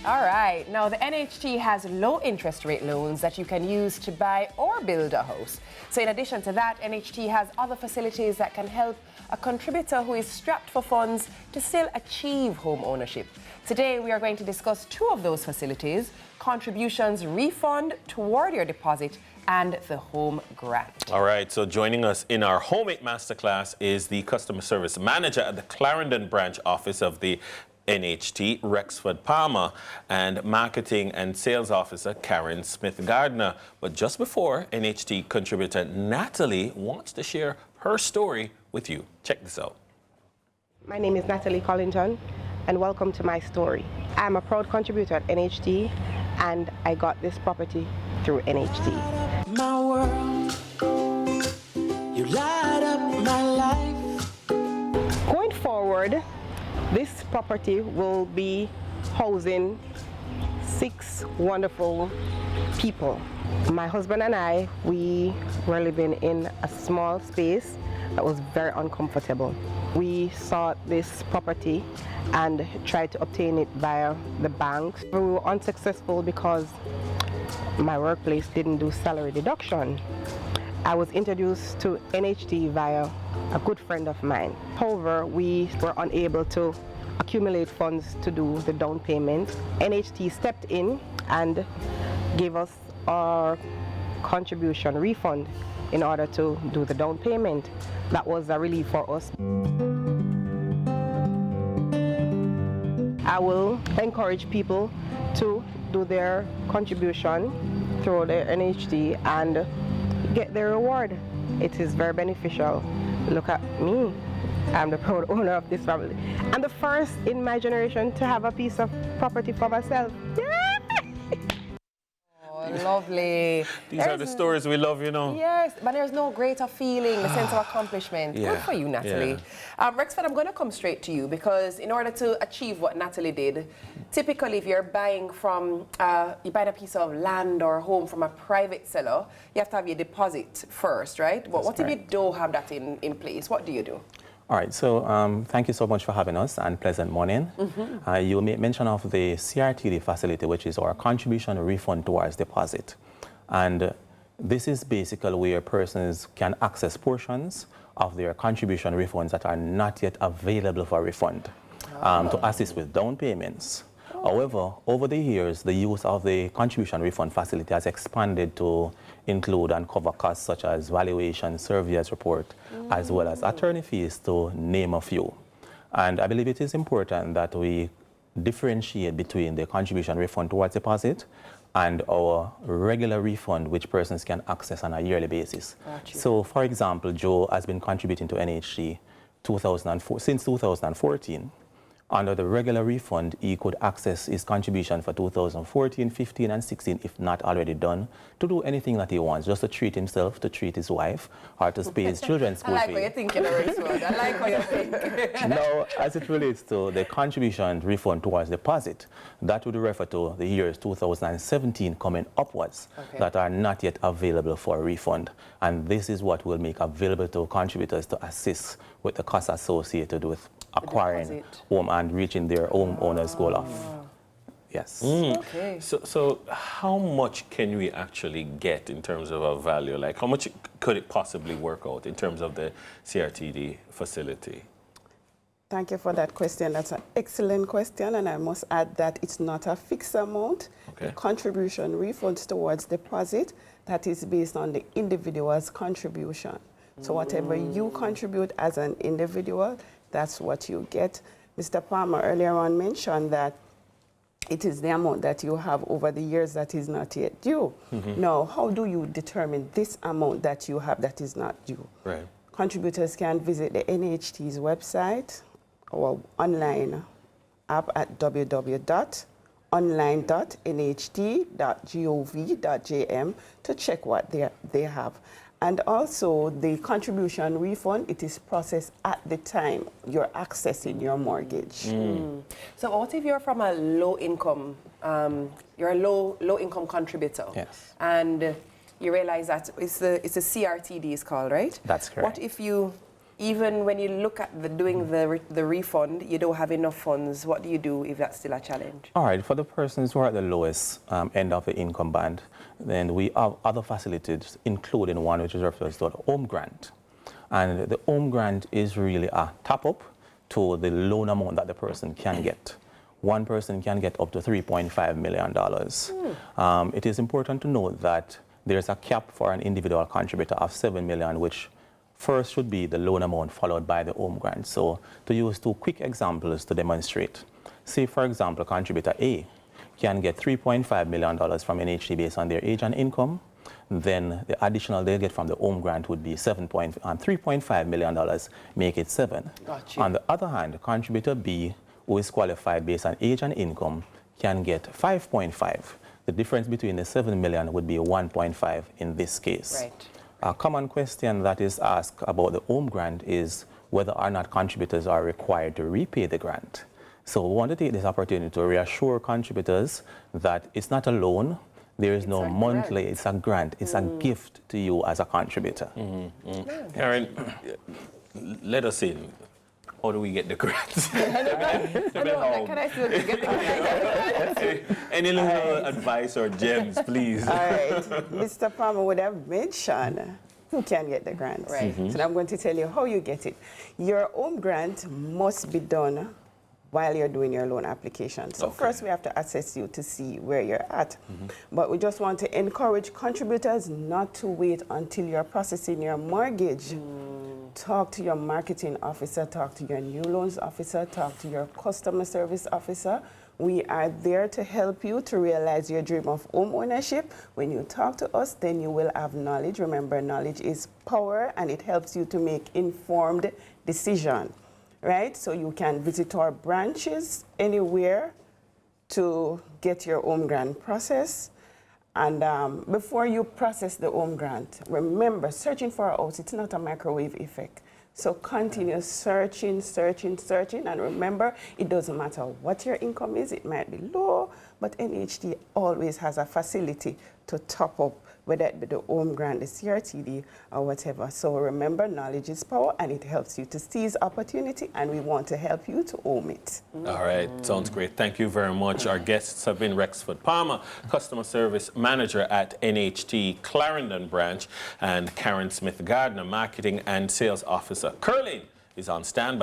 All right. Now, the NHT has low interest rate loans that you can use to buy or build a house. So in addition to that, NHT has other facilities that can help a contributor who is strapped for funds to still achieve home ownership. Today, we are going to discuss two of those facilities: contributions refund toward your deposit and the home grant. All right, so joining us in our Homemade Masterclass is the Customer Service Manager at the Clarendon Branch Office of the NHT, Rexford Palmer, and Marketing and Sales Officer Karen Smith-Gardner. But just before, NHT contributor Natalie wants to share her story with you. Check this out. My name is Natalie Collington, and welcome to my story. I'm a proud contributor at NHT, and I got this property through NHT. My world, you light up my life. Going forward, this property will be housing 6 wonderful people. My husband and I, we were living in a small space that was very uncomfortable. We sought this property and tried to obtain it via the banks. We were unsuccessful because my workplace didn't do salary deduction. I was introduced to NHT via a good friend of mine. However, we were unable to accumulate funds to do the down payment. NHT stepped in and gave us our contribution refund in order to do the down payment. That was a relief for us. I will encourage people to do their contribution through the NHT and get their reward. It is very beneficial. Look at me. I'm the proud owner of this family. I'm the first in my generation to have a piece of property for myself. Lovely. These are the stories we love, you know. Yes, but there's no greater feeling, the sense of accomplishment. Yeah. Good for you, Natalie. Rexford, I'm going to come straight to you because in order to achieve what Natalie did, typically if you're buying from, you buy a piece of land or home from a private seller, you have to have your deposit first, right? But what if you don't have that in place? What do you do? All right, so thank you so much for having us and pleasant morning. You made mention of the CRTD facility, which is our contribution refund towards deposit. And this is basically where persons can access portions of their contribution refunds that are not yet available for refund to assist with down payments. However, over the years, the use of the contribution refund facility has expanded to include and cover costs such as valuation, surveyor's report, as well as attorney fees, to name a few. And I believe it is important that we differentiate between the contribution refund towards deposit and our regular refund, which persons can access on a yearly basis. So, for example, Joe has been contributing to NHT since 2014. Under the regular refund, he could access his contribution for 2014, 15, and 16, if not already done, to do anything that he wants, just to treat himself, to treat his wife, or to pay his children's school fee. I like what you're thinking, Rexford. I like what you think. Now, as it relates to the contribution refund towards deposit, that would refer to the years 2017 coming upwards that are not yet available for a refund. And this is what we'll make available to contributors to assist with the costs associated with acquiring home and reaching their home owner's goal of. Yes. Okay. So how much can we actually get in terms of a value? Like, how much could it possibly work out in terms of the CRTD facility? Thank you for that question. That's an excellent question, and I must add that it's not a fixed amount. The contribution refunds towards deposit, that is based on the individual's contribution. So whatever you contribute as an individual, that's what you get. Mr. Palmer earlier on mentioned that it is the amount that you have over the years that is not yet due. Now, how do you determine this amount that you have that is not due? Right. Contributors can visit the NHT's website or online app at www.online.nht.gov.jm to check what they have. And also, the contribution refund, it is processed at the time you're accessing your mortgage. So what if you're from a low income, you're a low income contributor? Yes. And you realize that it's a CRTD is called, right? That's correct. What if you even when you look at doing the refund, you don't have enough funds. What do you do if that's still a challenge? All right, for the persons who are at the lowest end of the income band, then we have other facilities, including one which is referred to the home grant. And the home grant is really a top-up to the loan amount that the person can get. One person can get up to $3.5 million. It is important to note that there's a cap for an individual contributor of $7 million, which first should be the loan amount followed by the home grant. So to use two quick examples to demonstrate, say for example, contributor A can get $3.5 million from NHT based on their age and income. Then the additional they get from the home grant would be $3.5 million, make it 7. Gotcha. On the other hand, contributor B, who is qualified based on age and income, can get 5.5. The difference between the 7 million would be 1.5 in this case. Right. A common question that is asked about the home grant is whether or not contributors are required to repay the grant. So we want to take this opportunity to reassure contributors that it's not a loan, there is no monthly, it's a grant, it's a gift to you as a contributor. Karen, let us in. How do we get the grants? Can I still get the grant? Any little advice or gems, please? All right. Mr. Palmer would have mentioned who can get the grant. Right. So I'm going to tell you how you get it. Your home grant must be done while you're doing your loan application. So first we have to assess you to see where you're at. But we just want to encourage contributors not to wait until you're processing your mortgage. Talk to your marketing officer, talk to your new loans officer, talk to your customer service officer. We are there to help you to realize your dream of home ownership. When you talk to us, then you will have knowledge. Remember, knowledge is power, and it helps you to make informed decisions. Right? So you can visit our branches anywhere to get your home grant process. And before you process the home grant, remember, searching for a house, it's not a microwave effect. So continue searching, searching, searching. And remember, it doesn't matter what your income is. It might be low, but NHT always has a facility to top up, whether it be the home grant, the CRTD, or whatever. So remember, knowledge is power, and it helps you to seize opportunity, and we want to help you to own it. All right, sounds great. Thank you very much. Our guests have been Rexford Palmer, Customer Service Manager at NHT Clarendon Branch, and Karen Smith Gardner, Marketing and Sales Officer. Curling is on standby.